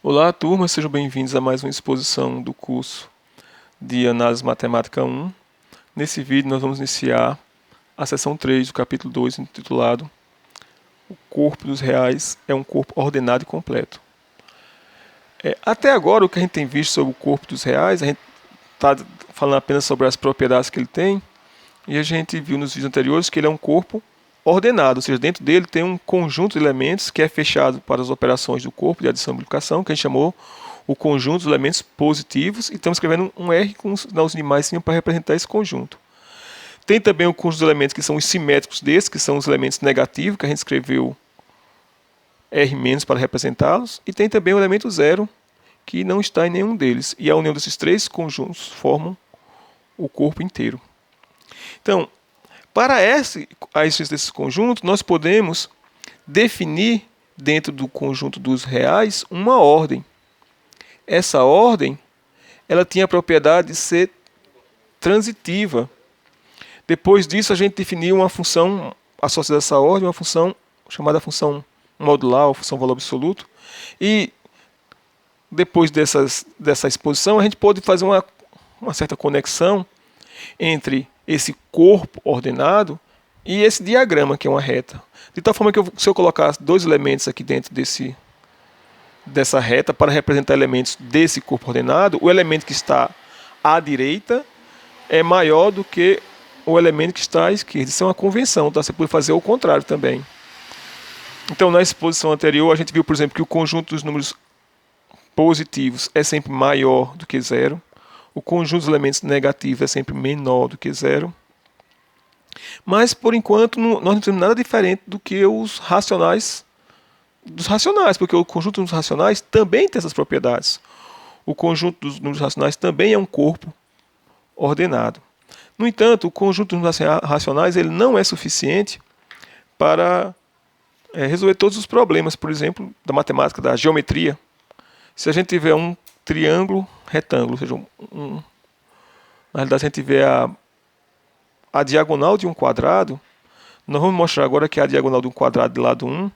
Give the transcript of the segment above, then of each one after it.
Olá, turma, sejam bem-vindos a mais uma exposição do curso de Análise Matemática 1. Nesse vídeo, nós vamos iniciar a seção 3 do capítulo 2, intitulado O corpo dos reais é um corpo ordenado e completo. Até agora, o que a gente tem visto sobre o corpo dos reais, a gente está falando apenas sobre as propriedades que ele tem, e a gente viu nos vídeos anteriores que ele é um corpo ordenado, ou seja, dentro dele tem um conjunto de elementos que é fechado para as operações do corpo de adição e multiplicação, que a gente chamou o conjunto dos elementos positivos, e estamos escrevendo um R com os sinalzinhos de mais para representar esse conjunto. Tem também o conjunto dos elementos que são os simétricos desses, que são os elementos negativos, que a gente escreveu R- para representá-los, e tem também o elemento zero, que não está em nenhum deles, e a união desses três conjuntos formam o corpo inteiro. Então, para a existência desses conjuntos, nós podemos definir dentro do conjunto dos reais uma ordem. Essa ordem, ela tinha a propriedade de ser transitiva. Depois disso, a gente definiu uma função associada a essa ordem, uma função chamada função modular, ou função valor absoluto. E depois dessa exposição, a gente pode fazer uma certa conexão entre esse corpo ordenado e esse diagrama, que é uma reta. De tal forma que se eu colocar dois elementos aqui dentro dessa reta para representar elementos desse corpo ordenado, o elemento que está à direita é maior do que o elemento que está à esquerda. Isso é uma convenção, tá? Você pode fazer o contrário também. Então, na exposição anterior, a gente viu, por exemplo, que o conjunto dos números positivos é sempre maior do que zero. O conjunto dos elementos negativos é sempre menor do que zero. Mas, por enquanto, nós não temos nada diferente do que os racionais dos racionais, porque o conjunto dos racionais também tem essas propriedades. O conjunto dos números racionais também é um corpo ordenado. No entanto, o conjunto dos números racionais ele não é suficiente para resolver todos os problemas, por exemplo, da matemática, da geometria. Se a gente tiver um triângulo retângulo, ou seja, na realidade, se a gente tiver a diagonal de um quadrado, nós vamos mostrar agora que a diagonal de um quadrado de lado 1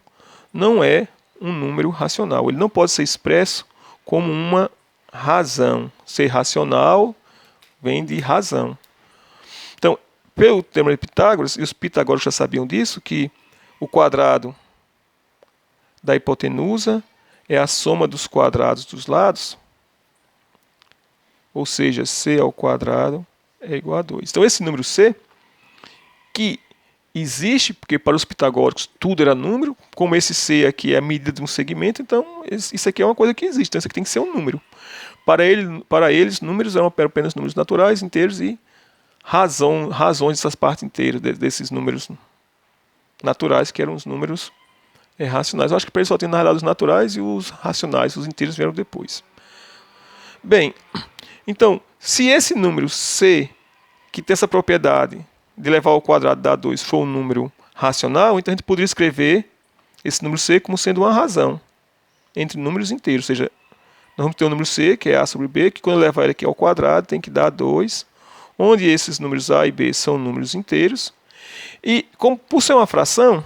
não é um número racional. Ele não pode ser expresso como uma razão. Ser racional vem de razão. Então, pelo teorema de Pitágoras, e os pitagóricos já sabiam disso, que o quadrado da hipotenusa é a soma dos quadrados dos lados, ou seja, c ao quadrado é igual a 2. Então, esse número c, que existe, porque para os pitagóricos tudo era número, como esse C aqui é a medida de um segmento, então isso aqui é uma coisa que existe, então isso aqui tem que ser um número. Para eles números eram apenas números naturais, inteiros e razões dessas partes inteiras, desses números naturais, que eram os números racionais. Eu acho que para eles só tem na realidade os naturais e os racionais, os inteiros vieram depois. Bem, então, se esse número C, que tem essa propriedade de levar ao quadrado dá 2 for um número racional, então a gente poderia escrever esse número C como sendo uma razão entre números inteiros. Ou seja, nós vamos ter o número C, que é A sobre B, que quando eu levar ele aqui ao quadrado tem que dar 2, onde esses números A e B são números inteiros. E como por ser uma fração,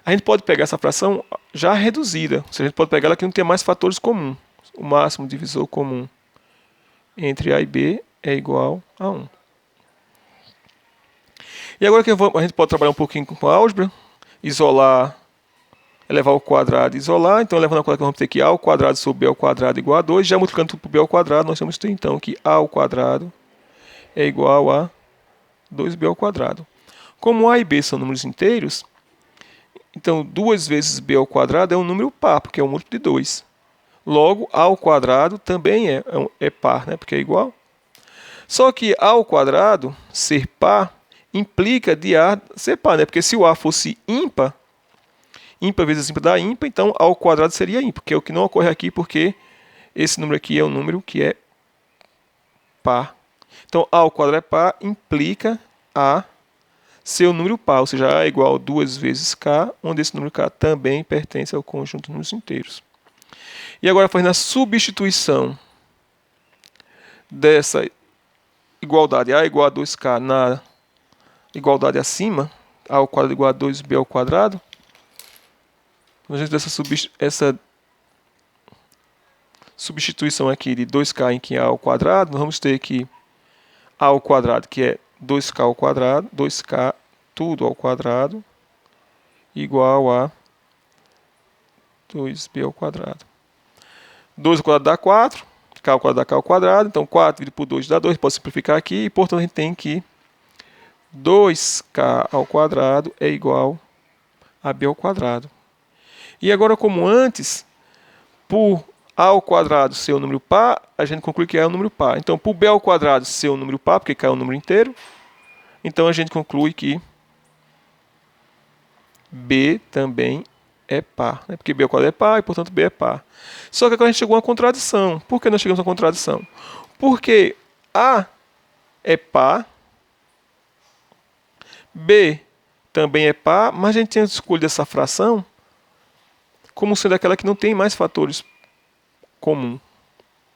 a gente pode pegar essa fração já reduzida. Ou seja, a gente pode pegar ela que não tem mais fatores comuns. O máximo divisor comum entre A e B é igual a 1. E agora que a gente pode trabalhar um pouquinho com álgebra, isolar, elevar ao quadrado e isolar. Então, levando ao quadrado, vamos ter que A ao quadrado sobre B ao quadrado é igual a 2. Já multiplicando tudo por B ao quadrado, nós vamos ter então que A ao quadrado é igual a 2B ao quadrado. Como A e B são números inteiros, então 2 vezes B ao quadrado é um número par, porque é um múltiplo de 2. Logo, A ao quadrado também é par, né, porque é igual. Só que A ao quadrado ser par implica de A ser par, né? Porque se o A fosse ímpar, ímpar vezes ímpar dá ímpar, então A ao quadrado seria ímpar, que é o que não ocorre aqui, porque esse número aqui é um número que é par. Então A ao quadrado é par, implica A ser um número par, ou seja, A é igual a 2 vezes K, onde esse número K também pertence ao conjunto de números inteiros. E agora, fazendo a substituição dessa igualdade A igual a 2K na igualdade acima, A ao quadrado igual a 2B ao quadrado, a gente dessa substituição aqui de 2k em que a ao quadrado, nós vamos ter que a ao quadrado, que é 2k ao quadrado, 2k tudo ao quadrado, igual a 2b ao quadrado. 2 ao quadrado dá 4, k ao quadrado dá k ao quadrado, então 4 dividido por 2 dá 2, pode simplificar aqui, e portanto a gente tem que 2k ao quadrado é igual a b ao quadrado. E agora, como antes, por a ao quadrado ser um número par, a gente conclui que é um número par. Então, por b ao quadrado ser um número par, porque k é um número inteiro, então a gente conclui que b também é par, né? Porque b ao quadrado é par e, portanto, b é par. Só que agora a gente chegou a uma contradição. Por que nós chegamos a uma contradição? Porque a é par, b também é par, mas a gente tinha escolhido essa fração como sendo aquela que não tem mais fatores comuns.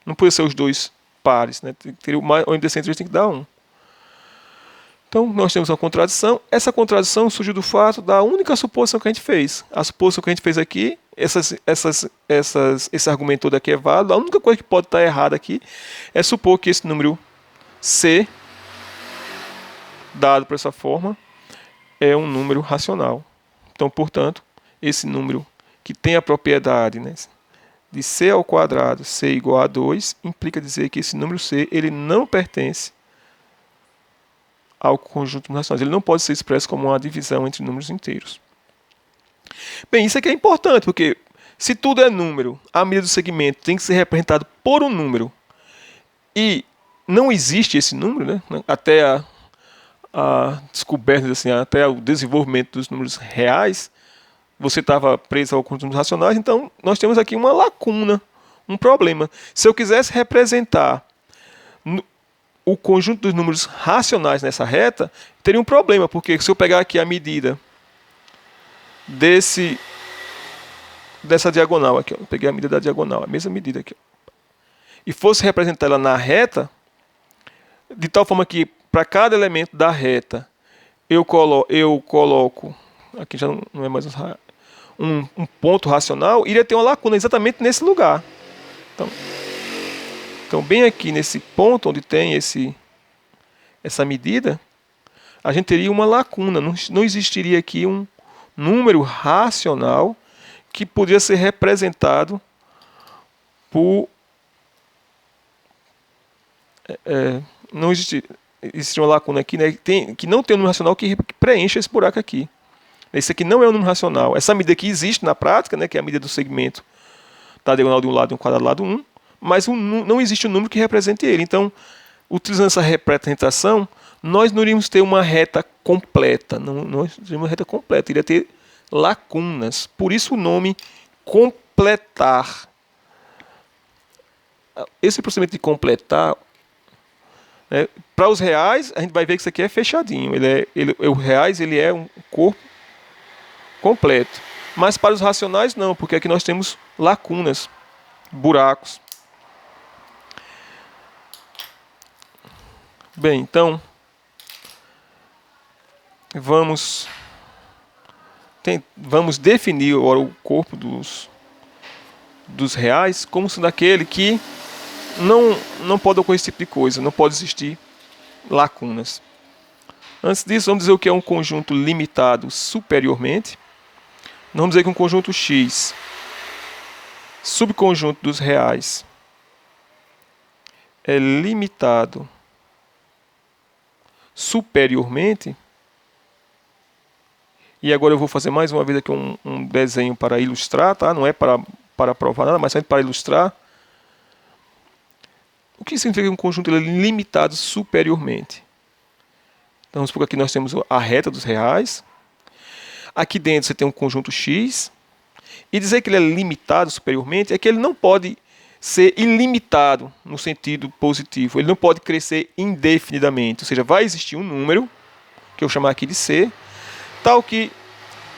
Não podia ser os dois pares, né? O índice entre eles tem que dar 1. Então, nós temos uma contradição. Essa contradição surgiu do fato da única suposição que a gente fez. A suposição que a gente fez aqui, esse argumento todo aqui é válido. A única coisa que pode estar errada aqui é supor que esse número C, dado por essa forma, é um número racional. Então, portanto, esse número que tem a propriedade, né, de C ao quadrado, C igual a 2, implica dizer que esse número C ele não pertence ao conjunto racional. Ele não pode ser expresso como uma divisão entre números inteiros. Bem, isso aqui é importante, porque se tudo é número, a medida do segmento tem que ser representado por um número, e não existe esse número, né, até a descoberta, assim, até o desenvolvimento dos números reais, você estava preso ao conjunto racionais, então nós temos aqui uma lacuna, um problema. Se eu quisesse representar o conjunto dos números racionais nessa reta, teria um problema, porque se eu pegar aqui a medida dessa diagonal aqui, eu peguei a medida da diagonal, a mesma medida aqui, e fosse representar ela na reta, de tal forma que para cada elemento da reta eu coloco aqui já não é mais um ponto racional, iria ter uma lacuna exatamente nesse lugar. Então, bem aqui nesse ponto onde tem essa medida, a gente teria uma lacuna. Não existiria aqui um número racional que poderia ser representado por... não existe uma lacuna aqui, né, que não tem um número racional que preencha esse buraco aqui. Esse aqui não é um número racional. Essa medida aqui existe na prática, né, que é a medida do segmento da diagonal de um lado e um quadrado do lado 1, mas não existe um número que represente ele. Então, utilizando essa representação, nós não iríamos ter uma reta completa. Não teríamos uma reta completa, iria ter lacunas. Por isso o nome completar. Esse procedimento de completar, né, para os reais, a gente vai ver que isso aqui é fechadinho. O reais ele é um corpo completo. Mas para os racionais não, porque aqui nós temos lacunas, buracos. Bem, então vamos definir agora o corpo dos reais como sendo aquele que não pode ocorrer esse tipo de coisa, não pode existir lacunas. Antes disso, vamos dizer o que é um conjunto limitado superiormente. Nós vamos dizer que um conjunto X, subconjunto dos reais, é limitado superiormente. E agora eu vou fazer mais uma vez aqui um desenho para ilustrar, tá? Não é para provar nada, mas para ilustrar. O que significa que um conjunto é limitado superiormente? Então vamos supor que aqui nós temos a reta dos reais. Aqui dentro você tem um conjunto X. E dizer que ele é limitado superiormente é que ele não pode ser ilimitado no sentido positivo. Ele não pode crescer indefinidamente. Ou seja, vai existir um número, que eu vou chamar aqui de C, tal que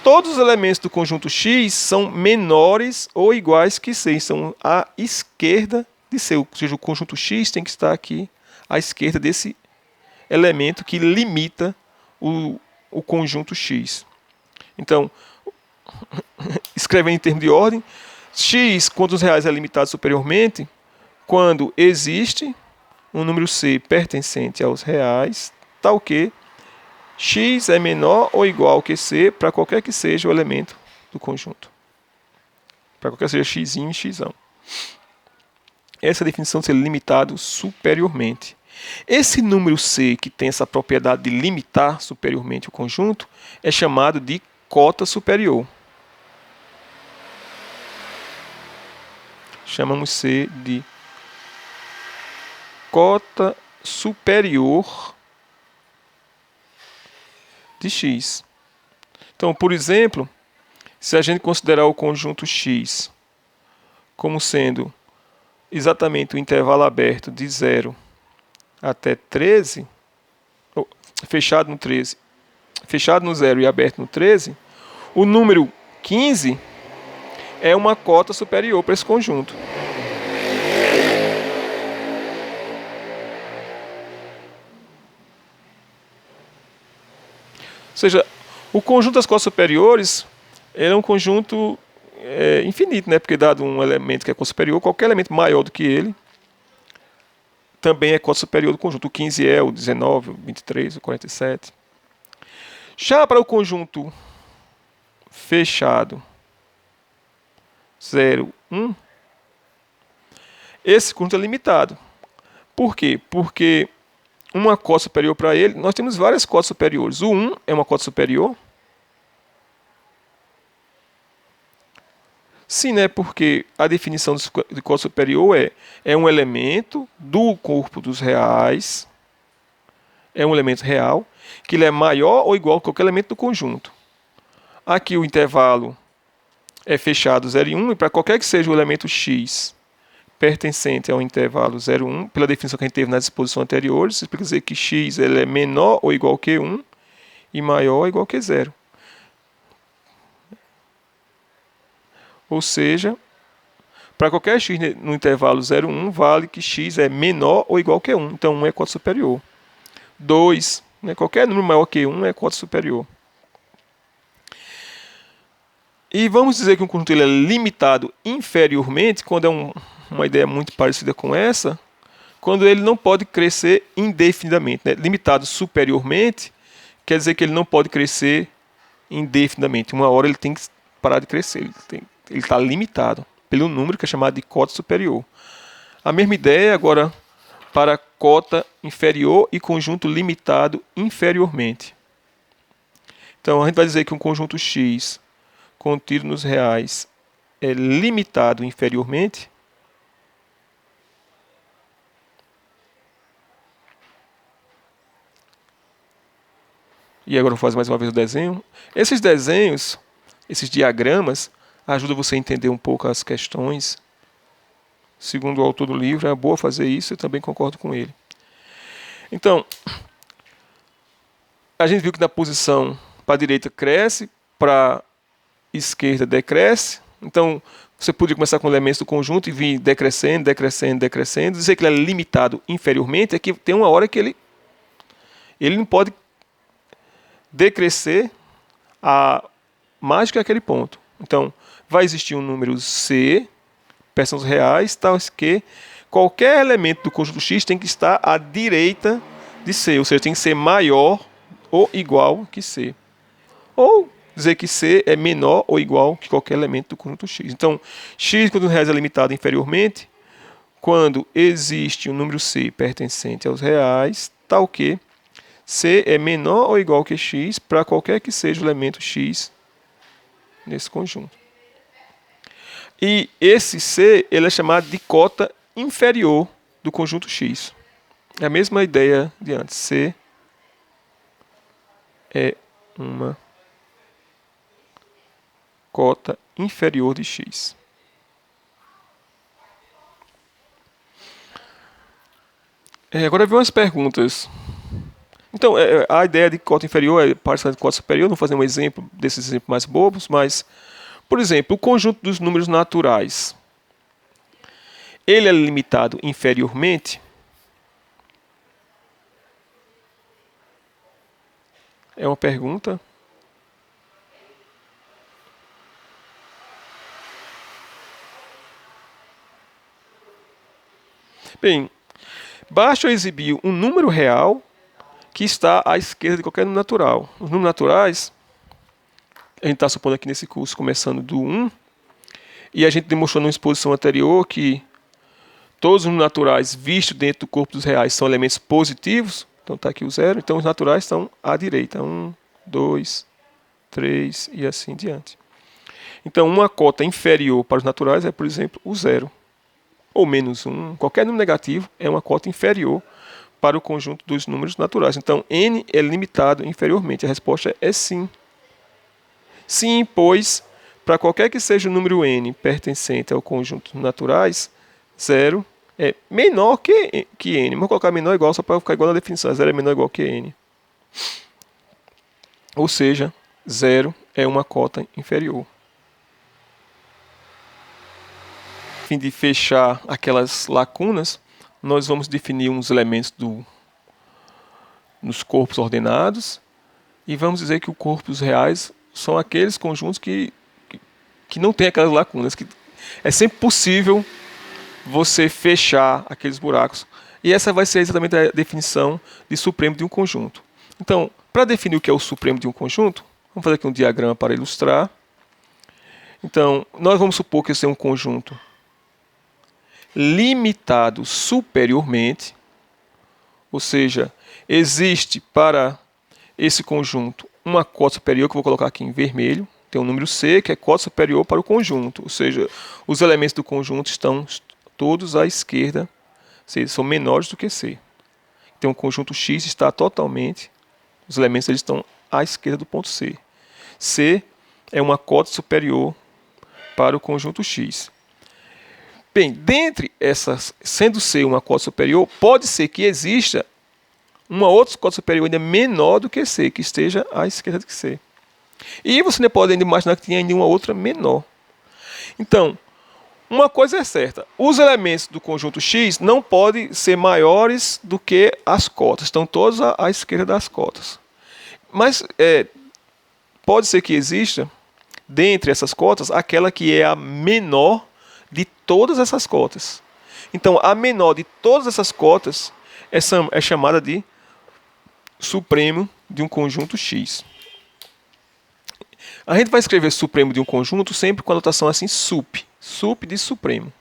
todos os elementos do conjunto X são menores ou iguais que C. São à esquerda de C. Ou seja, o conjunto X tem que estar aqui à esquerda desse elemento que limita o conjunto X. Então, escrevendo em termos de ordem, X, quando os reais é limitado superiormente, quando existe um número C pertencente aos reais, tal que x é menor ou igual que C para qualquer que seja o elemento do conjunto. Para qualquer que seja x e x. Essa é a definição de ser limitado superiormente. Esse número C, que tem essa propriedade de limitar superiormente o conjunto, é chamado de cota superior. Chamamos C de cota superior de x. Então, por exemplo, se a gente considerar o conjunto x como sendo exatamente o intervalo aberto de 0 até 13, fechado no 13, fechado no 0 e aberto no 13, o número 15 é uma cota superior para esse conjunto. Ou seja, o conjunto das cotas superiores é um conjunto infinito, né? Porque dado um elemento que é cota superior, qualquer elemento maior do que ele também é cota superior do conjunto. O 15 é, o 19, o 23, o 47. Já para o conjunto fechado 0, 1, esse conjunto é limitado. Por quê? Porque uma cota superior para ele, nós temos várias cotas superiores. O 1 é uma cota superior. Sim, né? Porque a definição de cota superior é um elemento do corpo dos reais, é um elemento real, que ele é maior ou igual a qualquer elemento do conjunto. Aqui o intervalo é fechado 0 e 1, e para qualquer que seja o elemento x pertencente ao intervalo 0 e 1, pela definição que a gente teve nas exposições anteriores, isso quer dizer que x ele é menor ou igual que 1 e maior ou igual que 0. Ou seja, para qualquer x no intervalo 0, 1, vale que x é menor ou igual que 1. Então, 1 é cota superior. 2, né, qualquer número maior que 1 é cota superior. E vamos dizer que um conjunto ele é limitado inferiormente, quando é uma ideia muito parecida com essa, quando ele não pode crescer indefinidamente. Né? Limitado superiormente quer dizer que ele não pode crescer indefinidamente. Uma hora ele tem que parar de crescer. Ele está limitado pelo número que é chamado de cota superior. A mesma ideia agora para cota inferior e conjunto limitado inferiormente. Então a gente vai dizer que um conjunto X contido nos reais é limitado inferiormente. E agora eu vou fazer mais uma vez o desenho. Esses desenhos, esses diagramas, ajudam você a entender um pouco as questões. Segundo o autor do livro, é boa fazer isso, eu também concordo com ele. Então, a gente viu que na posição para a direita cresce, para a esquerda decresce. Então, você poderia começar com elementos do conjunto e vir decrescendo, decrescendo, decrescendo. Dizer que ele é limitado inferiormente é que tem uma hora que ele não pode decrescer a mais que aquele ponto. Então, vai existir um número C, peças reais, tal que qualquer elemento do conjunto X tem que estar à direita de C, ou seja, tem que ser maior ou igual que C. Ou dizer que C é menor ou igual que qualquer elemento do conjunto X. Então, X quando reais é limitado inferiormente, quando existe um número C pertencente aos reais, tal que C é menor ou igual que X para qualquer que seja o elemento X nesse conjunto. E esse C ele é chamado de cota inferior do conjunto X. É a mesma ideia de antes. C é uma cota inferior de X. Agora vem umas perguntas. Então, a ideia de cota inferior é parecida com cota superior. Vou fazer um exemplo desses exemplos mais bobos, mas, por exemplo, o conjunto dos números naturais, ele é limitado inferiormente? É uma pergunta. Bem, basta eu exibir um número real que está à esquerda de qualquer número natural. Os números naturais, a gente está supondo aqui nesse curso, começando do 1, e a gente demonstrou numa exposição anterior que todos os números naturais vistos dentro do corpo dos reais são elementos positivos. Então está aqui o 0. Então os naturais estão à direita. 1, 2, 3 e assim diante. Então uma cota inferior para os naturais é, por exemplo, o 0. Ou menos 1. Qualquer número negativo é uma cota inferior para o conjunto dos números naturais. Então n é limitado inferiormente. A resposta é sim. Sim, pois, para qualquer que seja o número n pertencente ao conjunto naturais, 0 é menor que n. Vou colocar menor ou igual só para ficar igual na definição. 0 é menor ou igual que n. Ou seja, 0 é uma cota inferior. A fim de fechar aquelas lacunas, nós vamos definir uns elementos nos corpos ordenados e vamos dizer que os corpos reais são aqueles conjuntos que não tem aquelas lacunas, que é sempre possível você fechar aqueles buracos. E essa vai ser exatamente a definição de supremo de um conjunto. Então, para definir o que é o supremo de um conjunto, vamos fazer aqui um diagrama para ilustrar. Então, nós vamos supor que esse é um conjunto limitado superiormente, ou seja, existe para esse conjunto uma cota superior, que eu vou colocar aqui em vermelho. Tem um número C, que é cota superior para o conjunto, ou seja, os elementos do conjunto estão todos à esquerda, ou seja, são menores do que C. Então o conjunto X está totalmente, os elementos eles estão à esquerda do ponto C. C é uma cota superior para o conjunto X. Bem, dentre essas, sendo C uma cota superior, pode ser que exista uma outra cota superior ainda menor do que C, que esteja à esquerda de C. E você não pode ainda imaginar que tenha ainda uma outra menor. Então, uma coisa é certa, os elementos do conjunto X não podem ser maiores do que as cotas, estão todos à esquerda das cotas. Mas pode ser que exista, dentre essas cotas, aquela que é a menor de todas essas cotas. Então, a menor de todas essas cotas é chamada de supremo de um conjunto X. A gente vai escrever supremo de um conjunto sempre com a notação assim, sup de supremo.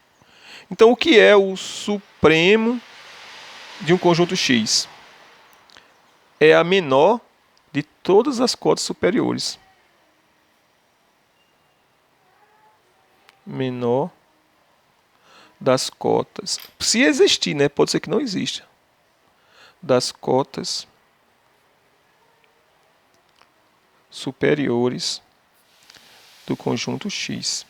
Então, o que é o supremo de um conjunto X? É a menor de todas as cotas superiores. Menor das cotas. Se existir, né? Pode ser que não exista. Das cotas superiores do conjunto X.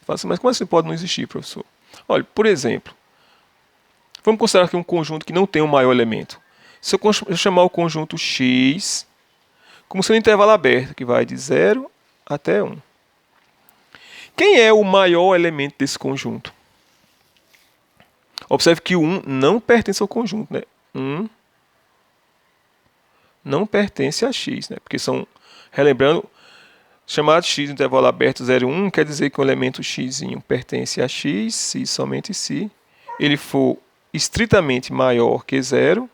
Fala assim, mas como assim pode não existir, professor? Olha, por exemplo, vamos considerar aqui um conjunto que não tem um maior elemento. Se eu chamar o conjunto X como sendo um intervalo aberto, que vai de 0 até 1. Quem é o maior elemento desse conjunto? Observe que o 1 não pertence ao conjunto, né? 1 não pertence a X, né? Porque são, relembrando, chamado X no intervalo aberto 0, 1 quer dizer que o elemento X pertence a X, se somente se ele for estritamente maior que 0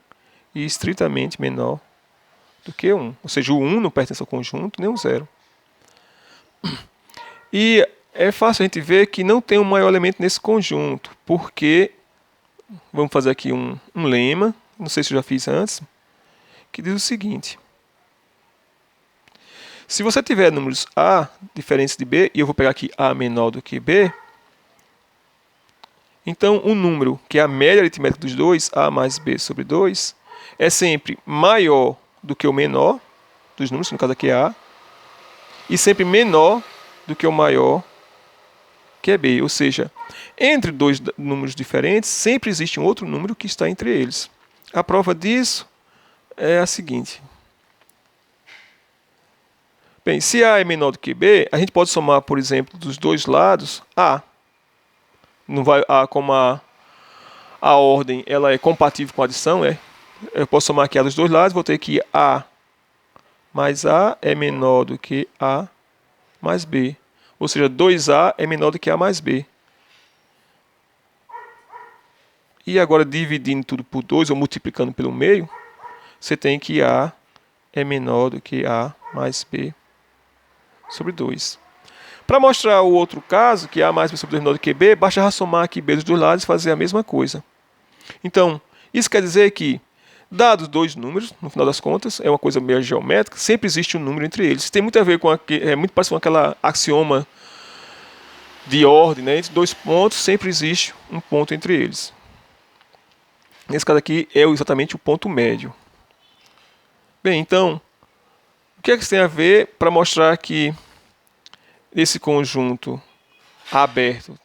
e estritamente menor do que 1. Ou seja, o 1 não pertence ao conjunto, nem o 0. E é fácil a gente ver que não tem um maior elemento nesse conjunto, porque, vamos fazer aqui um lema, não sei se eu já fiz antes, que diz o seguinte: se você tiver números A diferentes de B, e eu vou pegar aqui A menor do que B, então o número que é a média aritmética dos dois, A mais B sobre 2, é sempre maior do que o menor dos números, no caso aqui é A, e sempre menor do que o maior, que é B. Ou seja, entre dois números diferentes, sempre existe um outro número que está entre eles. A prova disso é a seguinte. Bem, se A é menor do que B, a gente pode somar, por exemplo, dos dois lados A. Não vai, como a ordem ela é compatível com a adição, eu posso somar aqui A dos dois lados, vou ter que A mais A é menor do que A mais B. Ou seja, 2A é menor do que A mais B. E agora, dividindo tudo por 2 ou multiplicando pelo meio, você tem que A é menor do que A mais B sobre 2. Para mostrar o outro caso, que A mais B sobre 2 é menor do que B, basta somar aqui B dos dois lados e fazer a mesma coisa. Então, isso quer dizer que, dados dois números, no final das contas, é uma coisa meio geométrica, sempre existe um número entre eles. Isso tem muito a ver com é muito parecido com aquela axioma de ordem, né? Entre dois pontos sempre existe um ponto entre eles. Nesse caso aqui é exatamente o ponto médio. Bem, então, o que é que isso tem a ver para mostrar que esse conjunto aberto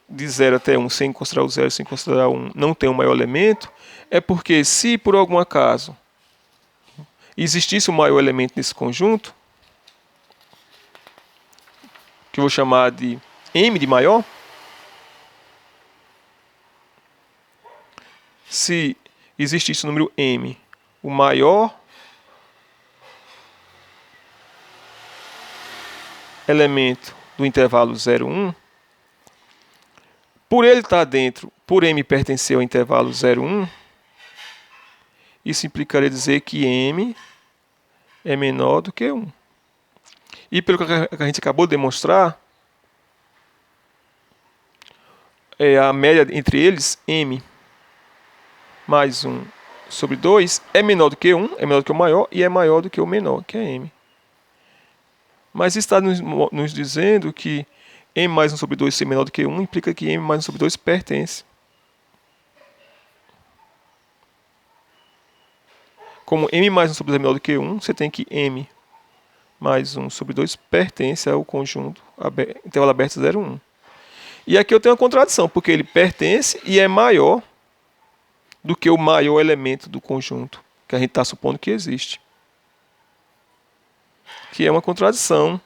de 0 até 1, sem considerar o 0, sem considerar 1, não tem um maior elemento? É porque se por algum acaso existisse um maior elemento nesse conjunto, que eu vou chamar de M de maior, se existisse o número M, o maior elemento do intervalo 0, 1, por ele estar dentro, por M pertencer ao intervalo 0, 1, isso implicaria dizer que M é menor do que 1. E pelo que a gente acabou de demonstrar, a média entre eles, M mais 1 sobre 2, é menor do que 1, é menor do que o maior, e é maior do que o menor, que é M. Mas está nos dizendo que M mais 1 sobre 2 ser menor do que 1 implica que M mais 1 sobre 2 pertence. Como M mais 1 sobre 2 é menor do que 1, você tem que M mais 1 sobre 2 pertence ao conjunto intervalo aberto 0, 1. E aqui eu tenho uma contradição, porque ele pertence e é maior do que o maior elemento do conjunto, que a gente está supondo que existe. Que é uma contradição.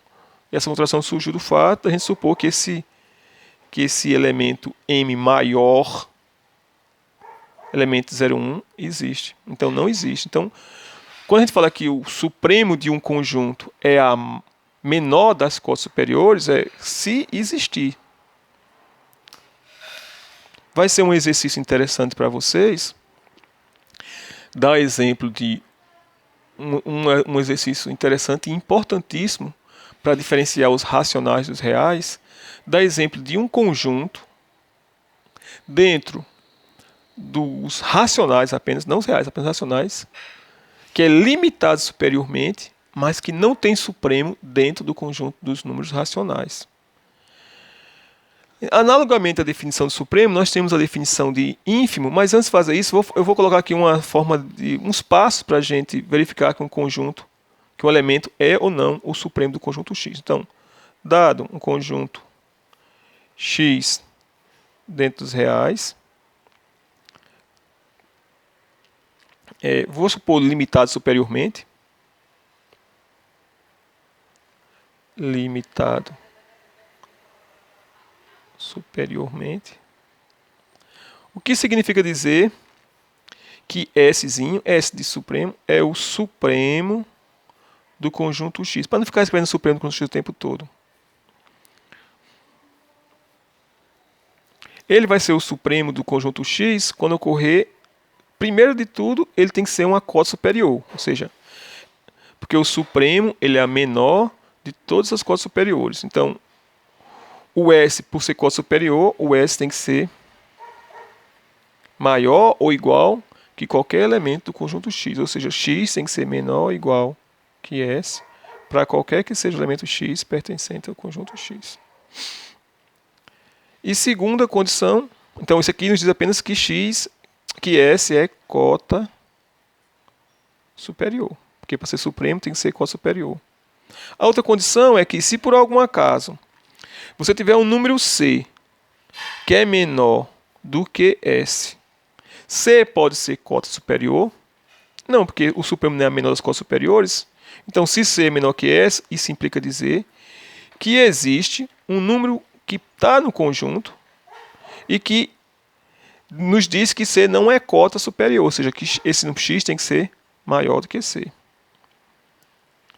E essa contradição surgiu do fato de a gente supor que esse elemento M maior, elemento 0, 1, existe. Então não existe. Então, quando a gente fala que o supremo de um conjunto é a menor das cotas superiores, é se existir. Vai ser um exercício interessante para vocês, dar exemplo de um exercício interessante e importantíssimo para diferenciar os racionais dos reais, dar exemplo de um conjunto dentro dos racionais apenas, não os reais, apenas racionais, que é limitado superiormente, mas que não tem supremo dentro do conjunto dos números racionais. Analogamente à definição de supremo, nós temos a definição de ínfimo, mas antes de fazer isso, eu vou colocar aqui uma forma de uns passos para a gente verificar que um conjunto, que um elemento é ou não o supremo do conjunto X. Então, dado um conjunto X dentro dos reais, vou supor limitado superiormente, limitado superiormente. O que significa dizer que Szinho, S de supremo, é o supremo do conjunto X, para não ficar escrevendo supremo do conjunto X o tempo todo. Ele vai ser o supremo do conjunto X quando ocorrer, primeiro de tudo, ele tem que ser uma cota superior, ou seja, porque o supremo ele é a menor de todas as cotas superiores. Então, o S, por ser cota superior, o S tem que ser maior ou igual que qualquer elemento do conjunto X, ou seja, X tem que ser menor ou igual que S para qualquer que seja o elemento X pertencente ao conjunto X. E segunda condição, então isso aqui nos diz apenas que S é cota superior, porque para ser supremo tem que ser cota superior. A outra condição é que se por algum acaso você tiver um número C que é menor do que S, C pode ser cota superior? Não, porque o supremo não é a menor das cotas superiores. Então, se C é menor que S, isso implica dizer que existe um número que está no conjunto e que nos diz que C não é cota superior, ou seja, que esse número X tem que ser maior do que C.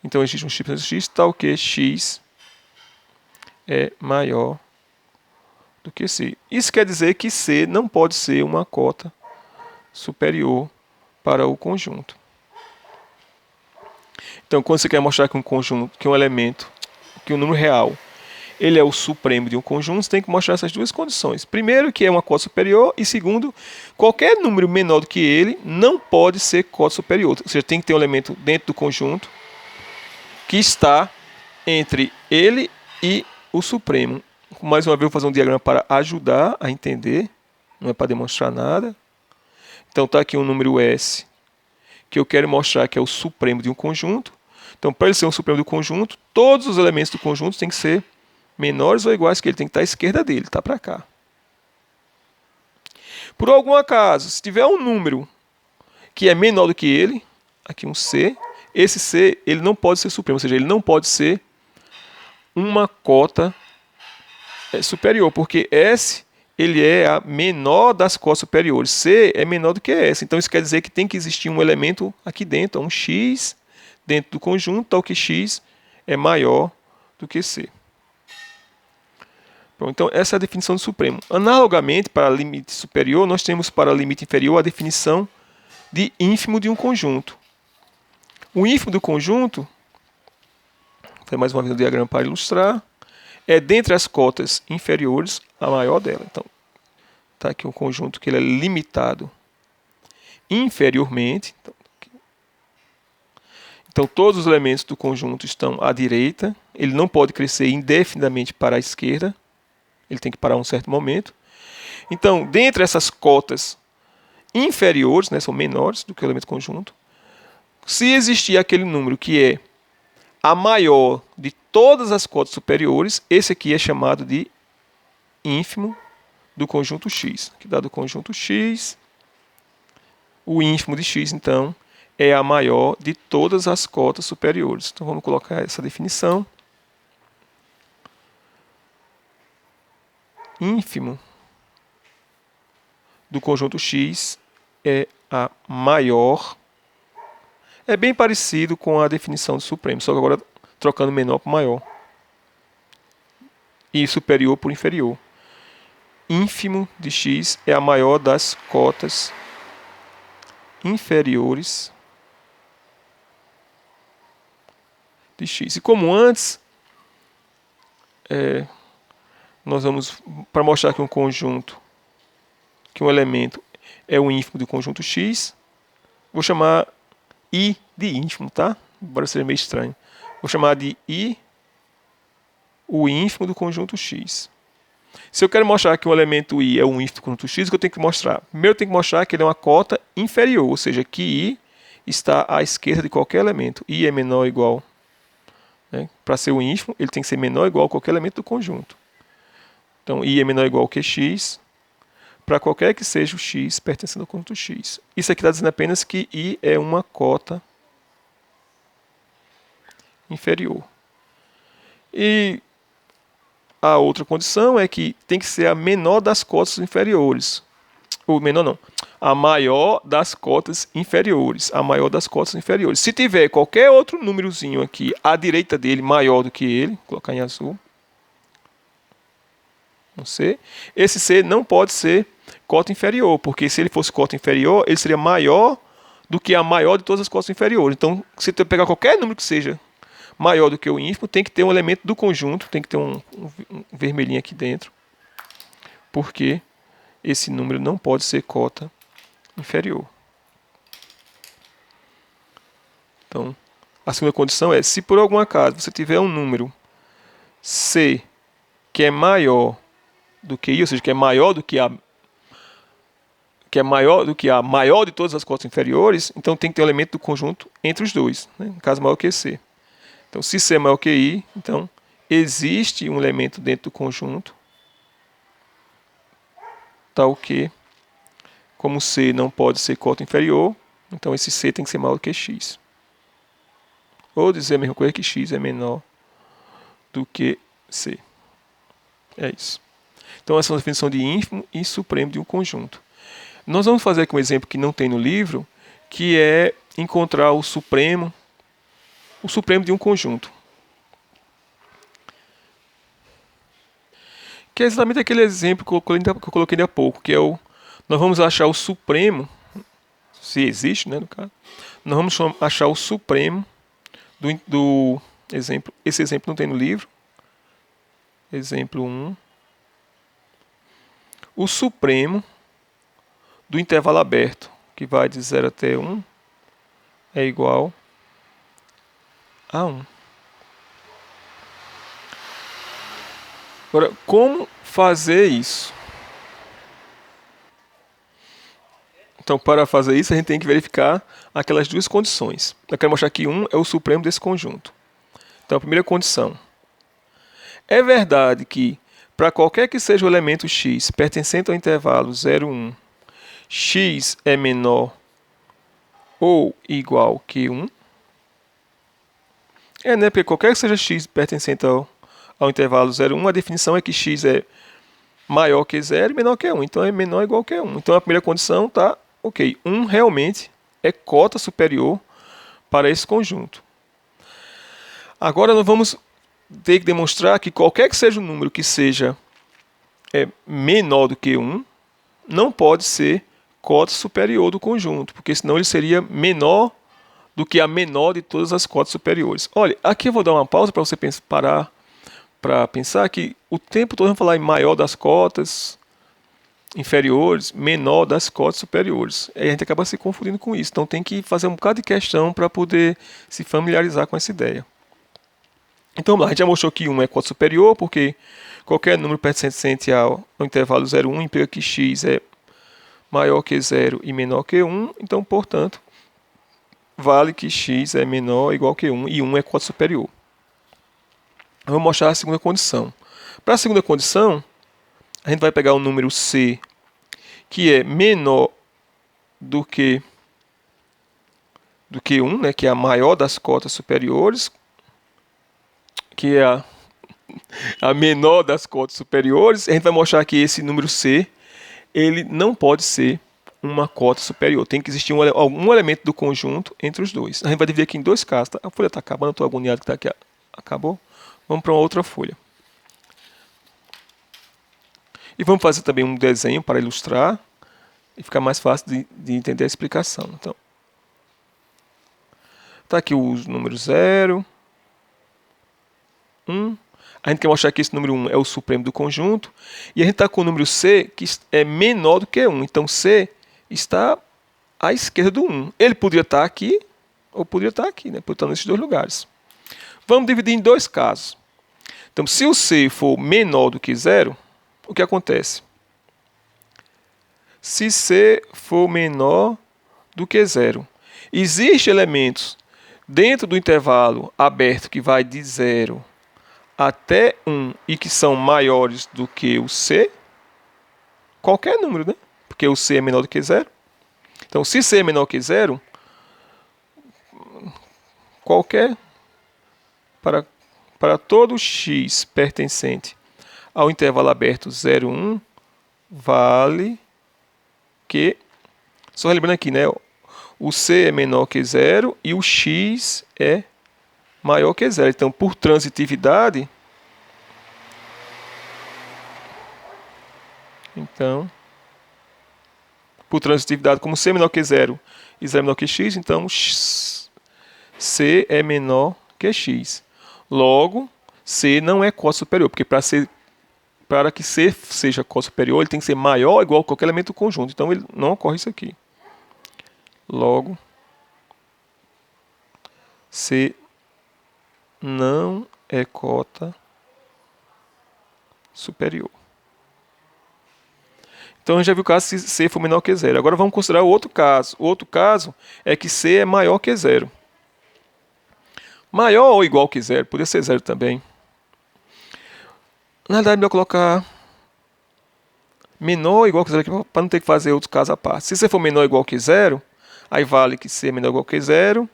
Então, existe um X, tal que X é maior do que C. Isso quer dizer que C não pode ser uma cota superior para o conjunto. Então, quando você quer mostrar que um conjunto, que um elemento, que um número real, ele é o supremo de um conjunto, você tem que mostrar essas duas condições. Primeiro, que é uma cota superior, e segundo, qualquer número menor do que ele não pode ser cota superior. Ou seja, tem que ter um elemento dentro do conjunto que está entre ele e o supremo. Mais uma vez, eu vou fazer um diagrama para ajudar a entender, não é para demonstrar nada. Então, está aqui um número S, que eu quero mostrar que é o supremo de um conjunto. Então, para ele ser um supremo do conjunto, todos os elementos do conjunto têm que ser menores ou iguais que ele, tem que estar à esquerda dele, está para cá. Por algum acaso, se tiver um número que é menor do que ele, aqui um C, esse C ele não pode ser supremo, ou seja, ele não pode ser uma cota superior, porque S ele é a menor das cotas superiores, C é menor do que S, então isso quer dizer que tem que existir um elemento aqui dentro, um X dentro do conjunto, tal que X é maior do que C. Bom, então, essa é a definição do supremo. Analogamente, para limite superior, nós temos para limite inferior a definição de ínfimo de um conjunto. O ínfimo do conjunto, vou fazer mais uma vez o diagrama para ilustrar, é dentre as cotas inferiores a maior dela. Então, está aqui um conjunto que ele é limitado inferiormente. Então, todos os elementos do conjunto estão à direita. Ele não pode crescer indefinidamente para a esquerda. Ele tem que parar um certo momento. Então, dentre essas cotas inferiores, né, são menores do que o elemento conjunto, se existir aquele número que é a maior de todas as cotas superiores, esse aqui é chamado de ínfimo do conjunto X. Aqui dado o conjunto X, o ínfimo de X, então, é a maior de todas as cotas superiores. Então, vamos colocar essa definição. Ínfimo do conjunto X é a maior. É bem parecido com a definição do supremo, só que agora trocando menor por maior. E superior por inferior. Ínfimo de X é a maior das cotas inferiores de X. E como antes, nós vamos, para mostrar que um conjunto, que um elemento é o ínfimo do conjunto X, vou chamar I de ínfimo, tá? Embora seja meio estranho. Vou chamar de I o ínfimo do conjunto X. Se eu quero mostrar que um elemento I é um ínfimo do conjunto X, o que eu tenho que mostrar? Primeiro eu tenho que mostrar que ele é uma cota inferior, ou seja, que I está à esquerda de qualquer elemento. I é menor ou igual. Né? Para ser um ínfimo, ele tem que ser menor ou igual a qualquer elemento do conjunto. Então, I é menor ou igual que X, para qualquer que seja o X pertencendo ao conjunto X. Isso aqui está dizendo apenas que I é uma cota inferior. E a outra condição é que tem que ser a menor das cotas inferiores. Ou menor não. A maior das cotas inferiores. A maior das cotas inferiores. Se tiver qualquer outro númerozinho aqui à direita dele maior do que ele, vou colocar em azul. Um C. Esse C não pode ser cota inferior, porque se ele fosse cota inferior, ele seria maior do que a maior de todas as cotas inferiores. Então, se você pegar qualquer número que seja maior do que o ínfimo, tem que ter um elemento do conjunto, tem que ter um vermelhinho aqui dentro, porque esse número não pode ser cota inferior. Então, a segunda condição é, se por algum acaso você tiver um número C que é maior do que I, ou seja, que é maior do que a maior de todas as cotas inferiores, então tem que ter um elemento do conjunto entre os dois, né? No caso maior que C. Então, se C é maior que I, então existe um elemento dentro do conjunto, tal que, como C não pode ser cota inferior, então esse C tem que ser maior do que X. Ou dizer a mesma coisa que X é menor do que C. É isso. Então, essa é uma definição de ínfimo e supremo de um conjunto. Nós vamos fazer aqui um exemplo que não tem no livro, que é encontrar o supremo de um conjunto. Que é exatamente aquele exemplo que eu coloquei há pouco, que é nós vamos achar o supremo, se existe, né, no caso, nós vamos achar o supremo do exemplo. Esse exemplo não tem no livro. Exemplo 1. O supremo do intervalo aberto, que vai de 0 até 1, é igual a 1. Agora, como fazer isso? Então, para fazer isso, a gente tem que verificar aquelas duas condições. Eu quero mostrar que 1 é o supremo desse conjunto. Então, a primeira condição. É verdade que, para qualquer que seja o elemento x pertencente ao intervalo 0, 1, x é menor ou igual que 1? Né? Porque qualquer que seja x pertencente ao intervalo 0, 1, a definição é que x é maior que 0 e menor que 1. Então, é menor ou igual que 1. Então, a primeira condição está, ok, 1 realmente é cota superior para esse conjunto. Agora, nós vamos ter que demonstrar que qualquer que seja o número que seja menor do que 1, não pode ser cota superior do conjunto, porque senão ele seria menor do que a menor de todas as cotas superiores. Olha, aqui eu vou dar uma pausa para você parar para pensar que o tempo todo vamos falar em maior das cotas inferiores, menor das cotas superiores. Aí a gente acaba se confundindo com isso. Então tem que fazer um bocado de questão para poder se familiarizar com essa ideia. Então a gente já mostrou que 1 é cota superior, porque qualquer número pertencente ao intervalo 0, 1 implica que x é maior que 0 e menor que 1. Então, portanto, vale que x é menor ou igual que 1 e 1 é cota superior. Vamos mostrar a segunda condição. Para a segunda condição, a gente vai pegar o número c, que é menor do que 1, né, que é a maior das cotas superiores, que é a menor das cotas superiores. A gente vai mostrar que esse número c, ele não pode ser uma cota superior. Tem que existir algum elemento do conjunto entre os dois. A gente vai dividir aqui em dois casos. Tá? A folha está acabando, estou agoniado que está aqui. Acabou? Vamos para uma outra folha. E vamos fazer também um desenho para ilustrar e ficar mais fácil de entender a explicação. Então, está aqui os números 0, 1. A gente quer mostrar que esse número 1 é o supremo do conjunto. E a gente está com o número c, que é menor do que 1. Então, c está à esquerda do 1. Ele poderia estar aqui ou poderia estar aqui, né? Poderia estar nesses dois lugares. Vamos dividir em dois casos. Então, se o c for menor do que 0, o que acontece? Se c for menor do que 0, existem elementos dentro do intervalo aberto que vai de 0 até 1 e que são maiores do que o c, qualquer número, né? Porque o c é menor do que 0. Então, se c é menor que 0, qualquer, para todo x pertencente ao intervalo aberto 0, 1, vale que, só lembrando aqui, né? O c é menor que 0 e o x é maior que 0. Então, por transitividade, como c é menor que 0 e 0 é menor que x, então c é menor que x. Logo, c não é cota superior, porque para que c seja cota superior, ele tem que ser maior ou igual a qualquer elemento do conjunto. Então, ele não ocorre isso aqui. Logo, c não é cota superior. Então, a gente já viu o caso se c for menor que 0. Agora, vamos considerar o outro caso. O outro caso é que c é maior que 0. Maior ou igual que 0. Poderia ser 0 também. Na verdade, é melhor colocar menor ou igual que 0 aqui para não ter que fazer outros casos à parte. Se c for menor ou igual que 0, aí vale que c é menor ou igual que 0.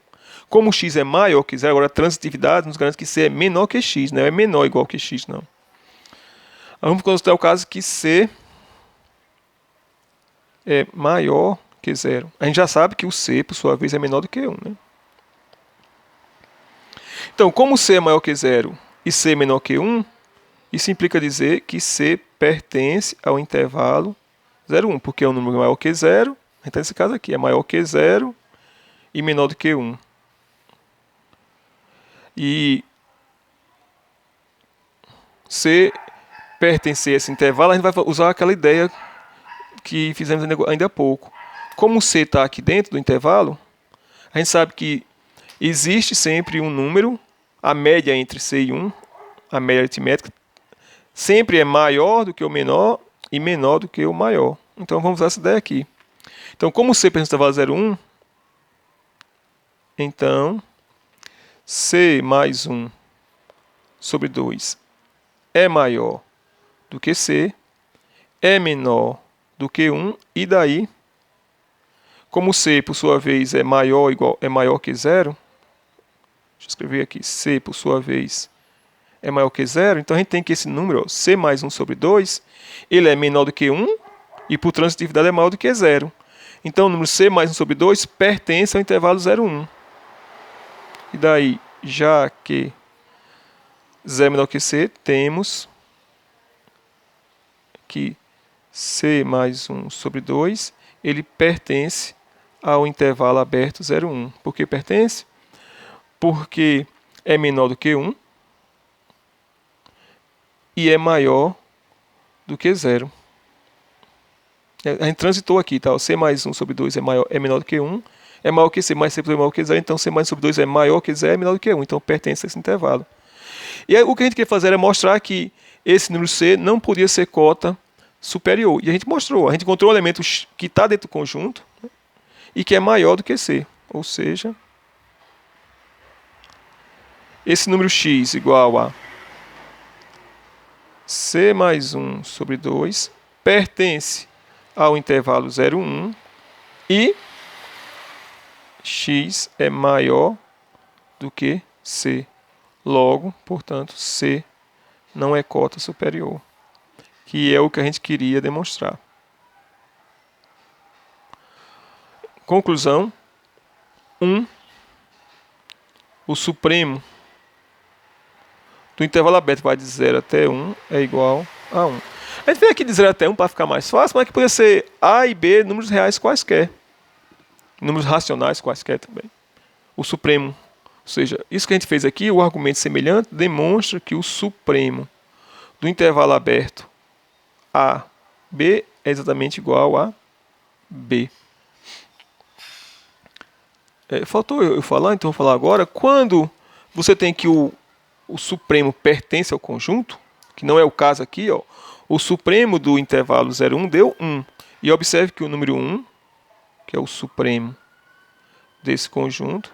Como x é maior que 0, agora a transitividade nos garante que c é menor que x, não é menor ou igual que x, não. Vamos considerar o caso que c é maior que 0. A gente já sabe que o c, por sua vez, é menor do que 1, né? Então, como c é maior que 0 e c é menor que 1, isso implica dizer que c pertence ao intervalo 0, 1, porque é um número maior que 0, então nesse caso aqui é maior que 0 e menor do que 1. E se pertencer a esse intervalo, a gente vai usar aquela ideia que fizemos ainda há pouco. Como o C está aqui dentro do intervalo, a gente sabe que existe sempre um número, a média entre C e 1, a média aritmética, sempre é maior do que o menor e menor do que o maior. Então vamos usar essa ideia aqui. Então, como C pertence ao intervalo 0, 1, então C mais 1 sobre 2 é maior do que C, é menor do que 1, e daí, como C, por sua vez, é maior que 0, deixa eu escrever aqui, C, por sua vez, é maior que 0, então a gente tem que esse número, ó, C mais 1 sobre 2, ele é menor do que 1, e por transitividade é maior do que 0. Então o número C mais 1 sobre 2 pertence ao intervalo 0, 1. E daí, já que 0 é menor que C, temos que C mais 1 sobre 2, ele pertence ao intervalo aberto 0, 1. Por que pertence? Porque é menor do que 1 e é maior do que 0. A gente transitou aqui, tá? O C mais 1 sobre 2 é menor do que 1, é maior que C, mais C é maior que 0, então C mais 1 sobre 2 é maior que 0, é menor do que 1, então pertence a esse intervalo. E aí, o que a gente quer fazer é mostrar que esse número C não podia ser cota superior. E a gente mostrou, a gente encontrou um elemento que está dentro do conjunto, né, e que é maior do que C. Ou seja, esse número x igual a C mais 1 sobre 2 pertence ao intervalo 0, 1 e x é maior do que C. Logo, portanto, C não é cota superior, que é o que a gente queria demonstrar. Conclusão: 1. O supremo do intervalo aberto vai de 0 até 1 é igual a 1. A gente vem aqui de 0 até 1 para ficar mais fácil, mas que poderia ser A e B números reais quaisquer. Números racionais quaisquer também. O supremo, ou seja, isso que a gente fez aqui, o argumento semelhante, demonstra que o supremo do intervalo aberto A, B é exatamente igual a B. Faltou eu falar, então vou falar agora. Quando você tem que o supremo pertence ao conjunto, que não é o caso aqui, ó, o supremo do intervalo 0, 1 deu 1. E observe que o número 1, que é o supremo desse conjunto,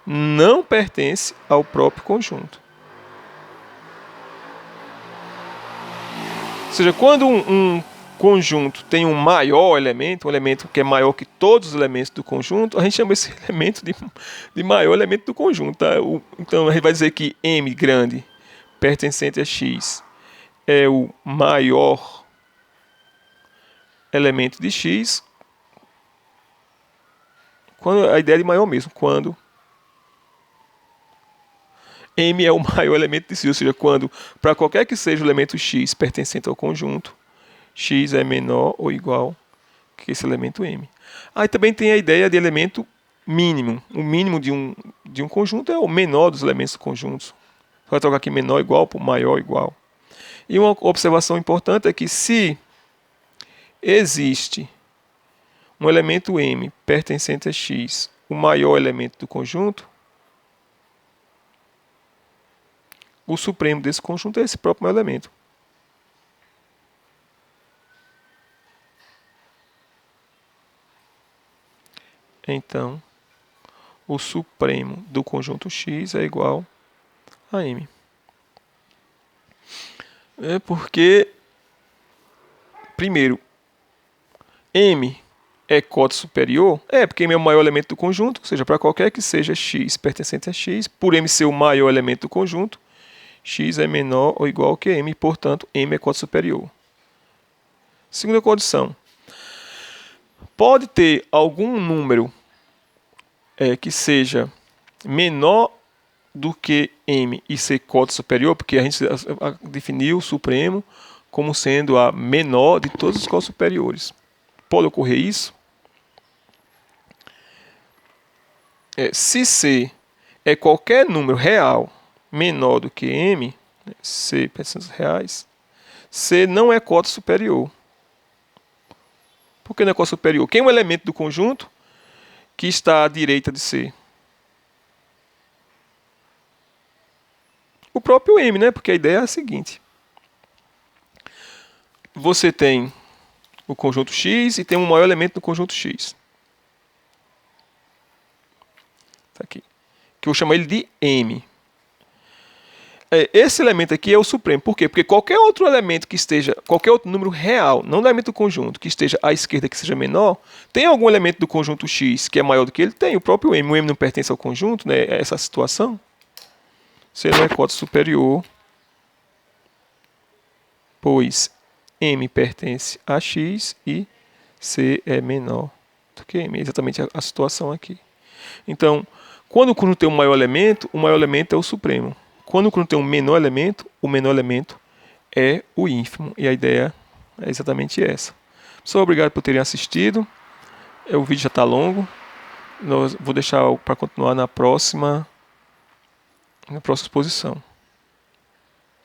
não pertence ao próprio conjunto. Ou seja, quando um conjunto tem um maior elemento, um elemento que é maior que todos os elementos do conjunto, a gente chama esse elemento de maior elemento do conjunto. Tá? Então a gente vai dizer que M grande pertencente a X é o maior elemento de X. Quando a ideia de maior mesmo, quando M é o maior elemento de X, ou seja, quando para qualquer que seja o elemento X pertencente ao conjunto, X é menor ou igual que esse elemento M. Aí também tem a ideia de elemento mínimo. O mínimo de um conjunto é o menor dos elementos do conjunto. Você vai trocar aqui menor igual por maior igual. E uma observação importante é que se existe um elemento M pertencente a X, o maior elemento do conjunto, o supremo desse conjunto é esse próprio maior elemento. Então, o supremo do conjunto X é igual a M. É porque, primeiro, M é cota superior? Porque M é o maior elemento do conjunto, ou seja, para qualquer que seja X pertencente a X, por M ser o maior elemento do conjunto, X é menor ou igual que M, portanto, M é cota superior. Segunda condição. Pode ter algum número que seja menor do que M e ser cota superior, porque a gente definiu o supremo como sendo a menor de todas as escolas superiores. Pode ocorrer isso? Se C é qualquer número real menor do que M, C, percentos reais, C não é cota superior. Por que não é cota superior? Quem é o elemento do conjunto que está à direita de C? O próprio M, né? Porque a ideia é a seguinte. Você tem o conjunto X e tem um maior elemento do conjunto X. Tá aqui. Que eu vou chamar ele de M. Esse elemento aqui é o supremo. Por quê? Porque qualquer outro elemento que esteja, qualquer outro número real, não do elemento do conjunto, que esteja à esquerda que seja menor, tem algum elemento do conjunto X que é maior do que ele? Tem, o próprio M. O M não pertence ao conjunto, né? É essa situação. C não é cota superior, pois M pertence a X e C é menor do que M. É exatamente a situação aqui. Então, quando o conjunto tem um maior elemento, o maior elemento é o supremo. Quando o conjunto tem um menor elemento, o menor elemento é o ínfimo. E a ideia é exatamente essa. Pessoal, obrigado por terem assistido. O vídeo já está longo. Vou deixar para continuar na próxima exposição.